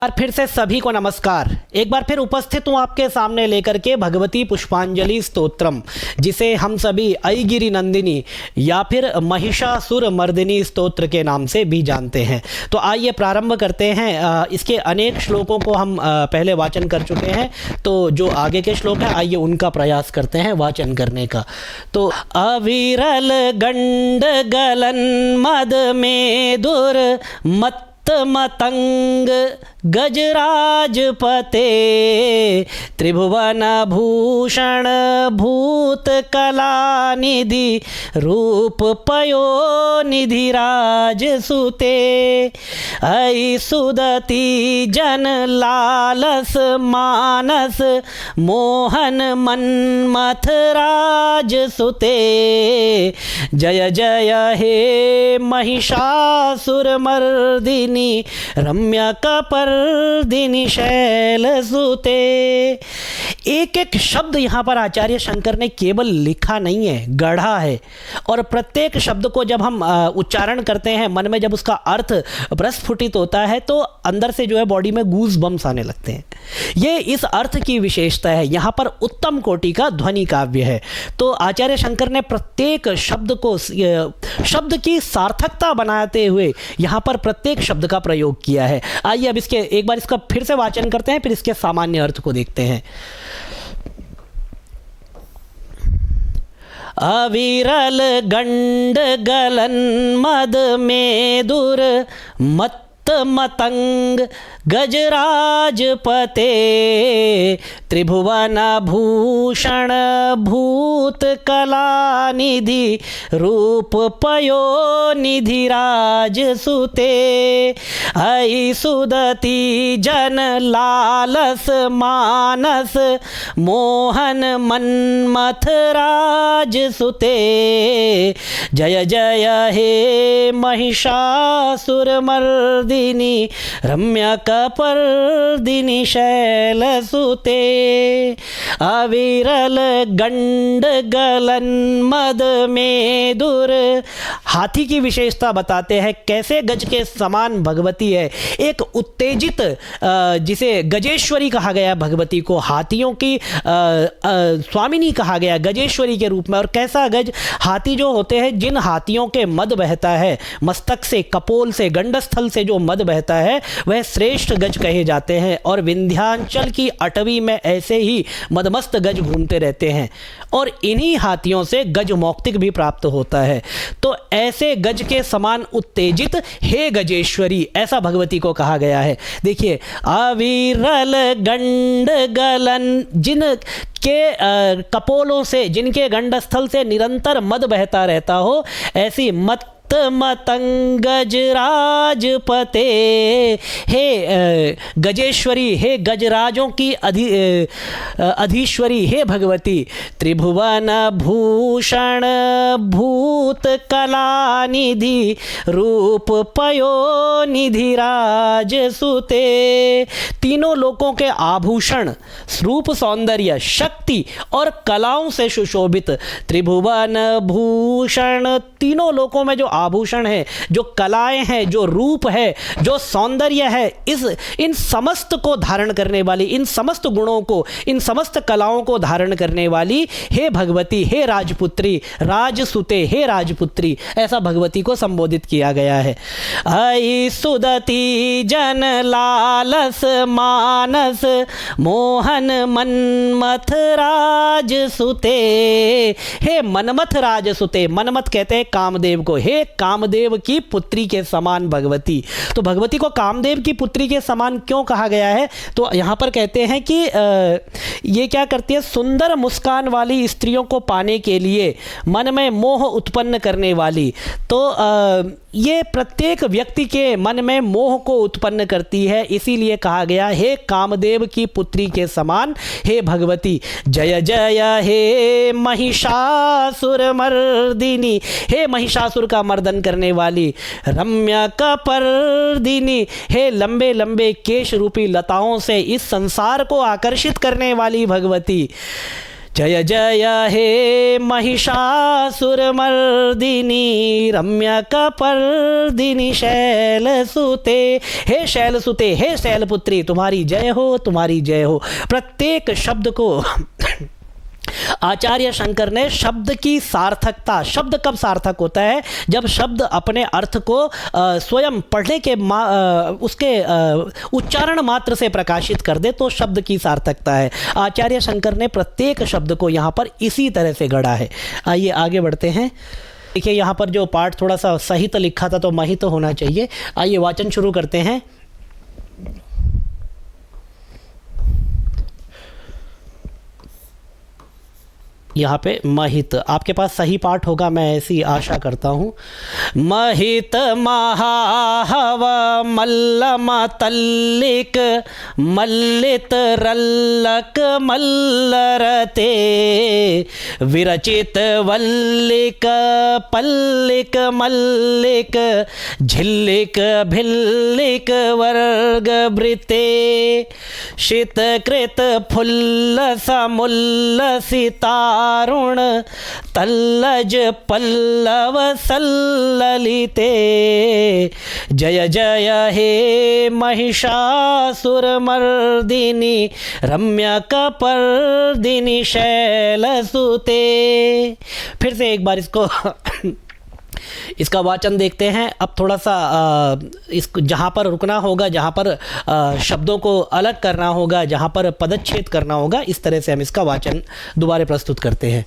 और फिर से सभी को नमस्कार। एक बार फिर उपस्थित हूँ आपके सामने लेकर के भगवती पुष्पांजलि स्तोत्रम, जिसे हम सभी ऐगिरी नंदिनी या फिर महिषासुर मर्दिनी स्तोत्र के नाम से भी जानते हैं। तो आइए प्रारंभ करते हैं। इसके अनेक श्लोकों को हम पहले वाचन कर चुके हैं, तो जो आगे के श्लोक हैं आइए उनका प्रयास करते हैं वाचन करने का। तो अविरल गंड गलन मद में दुर मत मतंग गजराजपते त्रिभुवन भूषण भूत कलानिधि रूप पयो निधि राज सुते ऐ सुदति जन लालस मानस मोहन मन्मथ राज सुते जय जय हे महिषासुर मर्दिनी रम्य कपर्दिनी शैल सुते। एक एक शब्द यहाँ पर आचार्य शंकर ने केवल लिखा नहीं है, गढ़ा है। और प्रत्येक शब्द को जब हम उच्चारण करते हैं, मन में जब उसका अर्थ प्रस्फुटित होता है तो अंदर से जो है बॉडी में गूज बम्स आने लगते हैं। ये इस अर्थ की विशेषता है। यहाँ पर उत्तम कोटि का ध्वनि काव्य है। तो आचार्य शंकर ने प्रत्येक शब्द को शब्द की सार्थकता बनाते हुए यहाँ पर प्रत्येक शब्द का प्रयोग किया है। आइए अब इसके एक बार इसका फिर से वाचन करते हैं, फिर इसके सामान्य अर्थ को देखते हैं। अविरल गंड गलन मद में दुर मत मतंग गजराजपते त्रिभुवन भूषण भूत कलानिधि रूप पयो निधि राज सुते ऐ सुदति जन लालस मानस मोहन मन्मथ राज सुते जय जय हे महिषासुर मर्दिनी रम्य कपर्दिनी शैल सुते अविरल गंड गलन मद में दुर। हाथी की विशेषता बताते हैं, कैसे गज के समान भगवती है। एक उत्तेजित, जिसे गजेश्वरी कहा गया भगवती को, हाथियों की स्वामिनी कहा गया गजेश्वरी के रूप में। और कैसा गज, हाथी जो होते हैं, जिन हाथियों के मद बहता है मस्तक से, कपोल से, गंडस्थल से जो मद बहता है वह श्रेष्ठ गज कहे जाते हैं। और विंध्याचल की अटवी में ऐसे ही मदमस्त गज घूमते रहते हैं और इन्हीं हाथियों से गज मौक्तिक भी प्राप्त होता है। तो ऐसे गज के समान उत्तेजित हे गजेश्वरी, ऐसा भगवती को कहा गया है। देखिए, अविरल गंड गलन, जिन के कपोलों से, जिनके गंडस्थल से निरंतर मद बहता रहता हो, ऐसी मत मतंग गजराजपते, हे गजेश्वरी, हे गजराजों की अधीश्वरी, हे भगवती, त्रिभुवन भूषण भूत कलानिधि रूप पयो निधि राज सुते। तीनों लोकों के आभूषण, रूप, सौंदर्य, शक्ति और कलाओं से सुशोभित त्रिभुवन भूषण, तीनों लोकों में जो आभूषण है, जो कलाएं हैं, जो रूप है, जो सौंदर्य है, इन समस्त को धारण करने वाली, इन समस्त गुणों को, इन समस्त कलाओं को धारण करने वाली हे भगवती, हे राजपुत्री, राजसुते, हे राजपुत्री, ऐसा भगवती को संबोधित किया गया है। ऐ सुदति जन लालस मानस मोहन मन्मथ राजसुते, हे मनमथ राजसुते, मनमथ कहते हैं कामदेव को, हे कामदेव की पुत्री के समान भगवती। तो भगवती को कामदेव की पुत्री के समान क्यों कहा गया है? तो यहाँ पर कहते हैं कि ये क्या करती है, सुंदर मुस्कान वाली स्त्रियों को पाने के लिए मन में मोह उत्पन्न करने वाली। तो ये प्रत्येक व्यक्ति के मन में मोह को उत्पन्न करती है, इसीलिए कहा गया हे कामदेव की पुत्री के समान हे भगवती। जय जय हे महिषासुर मर्दिनी, हे महिषासुर का मर्दन करने वाली, रम्य कपर्दिनी, हे लंबे लंबे केश रूपी लताओं से इस संसार को आकर्षित करने वाली भगवती। जय जय हे महिषासुरमर्दिनी रम्यकपर्दिनी शैलसुते। हे शैलसुते, हे शैलपुत्री, तुम्हारी जय हो, तुम्हारी जय हो। प्रत्येक शब्द को आचार्य शंकर ने शब्द की सार्थकता, शब्द कब सार्थक होता है? जब शब्द अपने अर्थ को स्वयं पढ़ने के उसके उच्चारण मात्र से प्रकाशित कर दे तो शब्द की सार्थकता है। आचार्य शंकर ने प्रत्येक शब्द को यहाँ पर इसी तरह से गढ़ा है। आइए आगे बढ़ते हैं। देखिए यहाँ पर जो पाठ थोड़ा सा सहित लिखा था तो महित होना चाहिए। आइए वाचन शुरू करते हैं। यहाँ पे महित, आपके पास सही पाठ होगा, मैं ऐसी आशा करता हूँ। महित महाहव मल्लम तल्लिक मल्लित रल्लक मल्लरते विरचित वल्लिक पल्लिक मल्लिक झिल्लिक भिल्लिक वर्ग भृते शीतकृत फुल्ल समुल्लसिता अरुण तल्लज पल्लव सल्ललिते। जय जय हे महिषासुरमर्दिनी रम्यकपर्दिनी शैलसुते। फिर से एक बार इसका वाचन देखते हैं। अब थोड़ा सा इसको जहाँ पर रुकना होगा, जहाँ पर शब्दों को अलग करना होगा, जहाँ पर पदच्छेद करना होगा, इस तरह से हम इसका वाचन दोबारा प्रस्तुत करते हैं।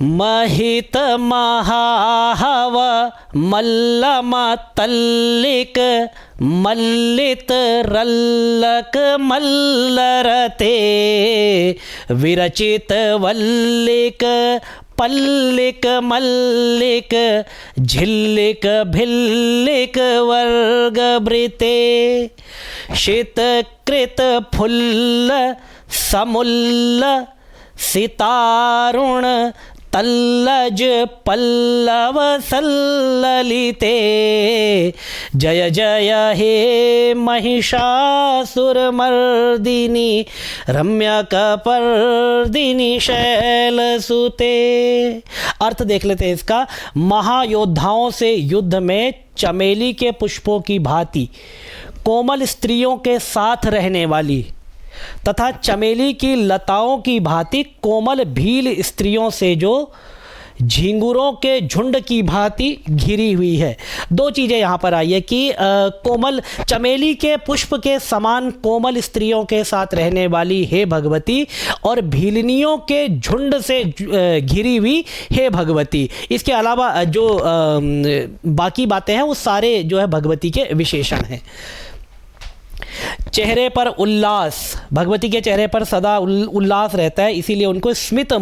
महित महाहव मल्लम तल्लिक मल्लित रल्लक मल्लरते विरचित वल्लिक पल्लिक मल्लिक झिल्लिक भिल्लिक वर्ग भृते शीतकृत फुल्ल समुल्ल सितारुण तल्लज पल्लव सल्ललिते। जय जय हे महिषासुरमर्दिनी रम्यकपर्दिनी शैलसुते। अर्थ देख लेते हैं इसका। महायोद्धाओं से युद्ध में चमेली के पुष्पों की भांति कोमल स्त्रियों के साथ रहने वाली तथा चमेली की लताओं की भांति कोमल भील स्त्रियों से जो झिंगुरों के झुंड की भांति घिरी हुई है। दो चीज़ें यहाँ पर आई है कि कोमल चमेली के पुष्प के समान कोमल स्त्रियों के साथ रहने वाली हे भगवती और भीलनियों के झुंड से घिरी हुई हे भगवती। इसके अलावा जो बाकी बातें हैं वो सारे जो है भगवती के विशेषण हैं। चेहरे पर उल्लास, भगवती के चेहरे पर सदा उल्लास रहता है, इसीलिए उनको स्मित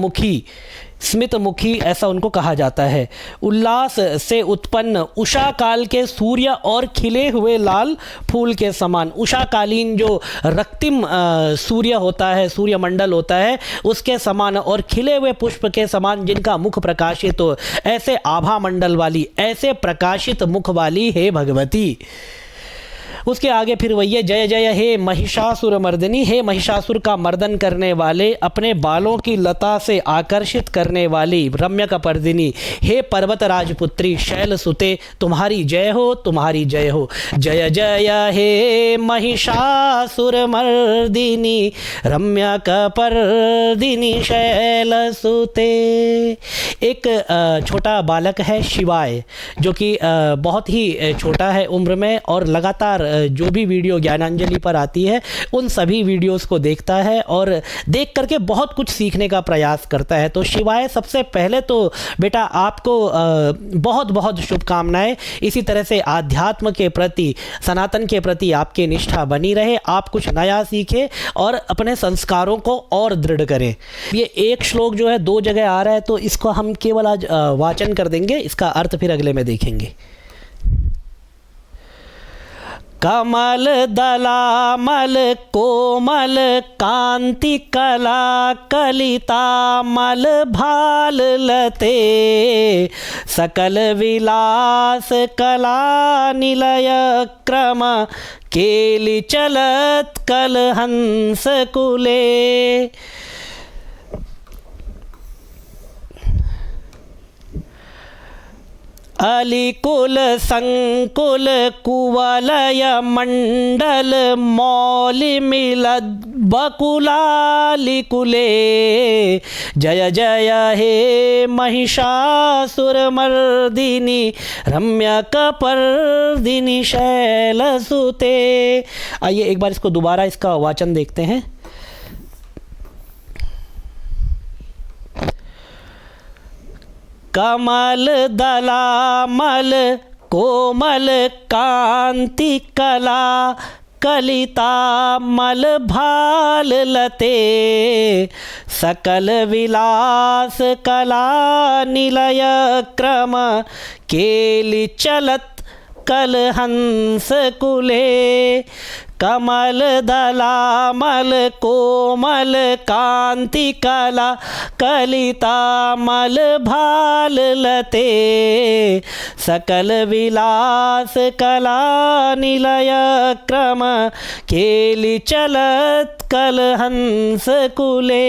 मुखी ऐसा उनको कहा जाता है। उल्लास से उत्पन्न उषा काल के सूर्य और खिले हुए लाल फूल के समान, उषाकालीन जो रक्तिम सूर्य होता है, सूर्यमंडल होता है, उसके समान और खिले हुए पुष्प के समान जिनका मुख प्रकाशित हो, ऐसे आभा मंडल वाली, ऐसे प्रकाशित मुख वाली हे भगवती। उसके आगे फिर वही है, जय जय हे महिषासुर मर्दनी, हे महिषासुर का मर्दन करने वाले, अपने बालों की लता से आकर्षित करने वाली रम्यकपर्दिनी, हे पर्वत राजपुत्री शैलसुते, तुम्हारी जय हो, तुम्हारी जय हो। जय जय हे महिषासुर मर्दिनी रम्यकपर्दिनी शैलसुते। एक छोटा बालक है शिवाय, जो कि बहुत ही छोटा है उम्र में और लगातार जो भी वीडियो ज्ञानांजलि पर आती है उन सभी वीडियोस को देखता है और देख करके बहुत कुछ सीखने का प्रयास करता है। तो शिवाय, सबसे पहले तो बेटा आपको बहुत बहुत शुभकामनाएं। इसी तरह से आध्यात्म के प्रति, सनातन के प्रति आपकी निष्ठा बनी रहे, आप कुछ नया सीखें और अपने संस्कारों को और दृढ़ करें। ये एक श्लोक जो है 2 जगह आ रहा है तो इसको हम केवल आज वाचन कर देंगे, इसका अर्थ फिर अगले में देखेंगे। कमल दलामल कोमल कांति कला कलितामल भाल लते, सकल विलास कला निलय क्रम केलि चलत कल हंस कुले। अलिकुल संकुल कुवलय मंडल मौलि मिलद बकुलालिकुले जय जय हे महिषासुरमर्दिनी रम्यकपर्दिनी शैलसुते। आइए एक बार इसको दोबारा इसका वाचन देखते हैं। कमल दलामल कोमल कांति कला कलितामल भाल लते सकल विलास कला निलय क्रम केलि चलत कल हंस कुले। कमल दलामल कोमल कांति कला कलितामल भाल लते सकल विलास कला निलय क्रम केलि चलत कल हंस कुले।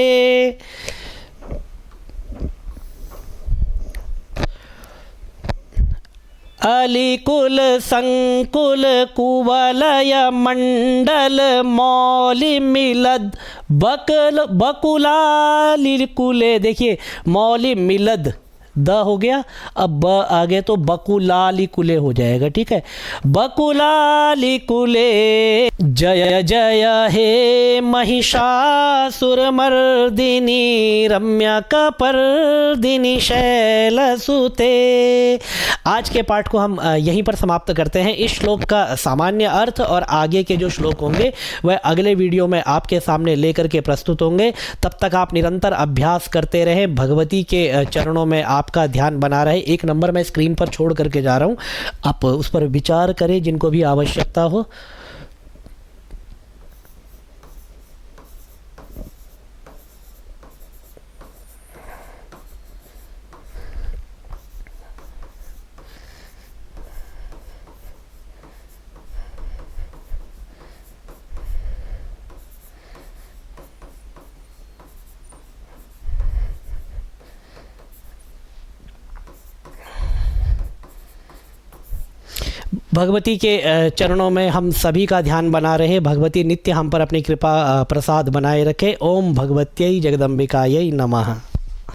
अलिकुल संकुल कुवलय मंडल मौलि मिलद बकुलालिकुले। देखिए मौलि मिलद द हो गया, अब ब आगे तो बकुलालिकुले हो जाएगा, ठीक है। बकुलालिकुले जय जय हे महिषासुरमर्दिनी रम्यकपर्दिनी शैलसुते। आज के पाठ को हम यहीं पर समाप्त करते हैं। इस श्लोक का सामान्य अर्थ और आगे के जो श्लोक होंगे वह अगले वीडियो में आपके सामने लेकर के प्रस्तुत होंगे। तब तक आप निरंतर अभ्यास करते रहें, भगवती के चरणों में आपका ध्यान बना रहे। एक नंबर मैं स्क्रीन पर छोड़ करके जा रहा हूँ, आप उस पर विचार करें जिनको भी आवश्यकता हो। भगवती के चरणों में हम सभी का ध्यान बना रहे। भगवती नित्य हम पर अपनी कृपा प्रसाद बनाए रखे। ओम भगवत्यै जगदम्बिकायै नमः।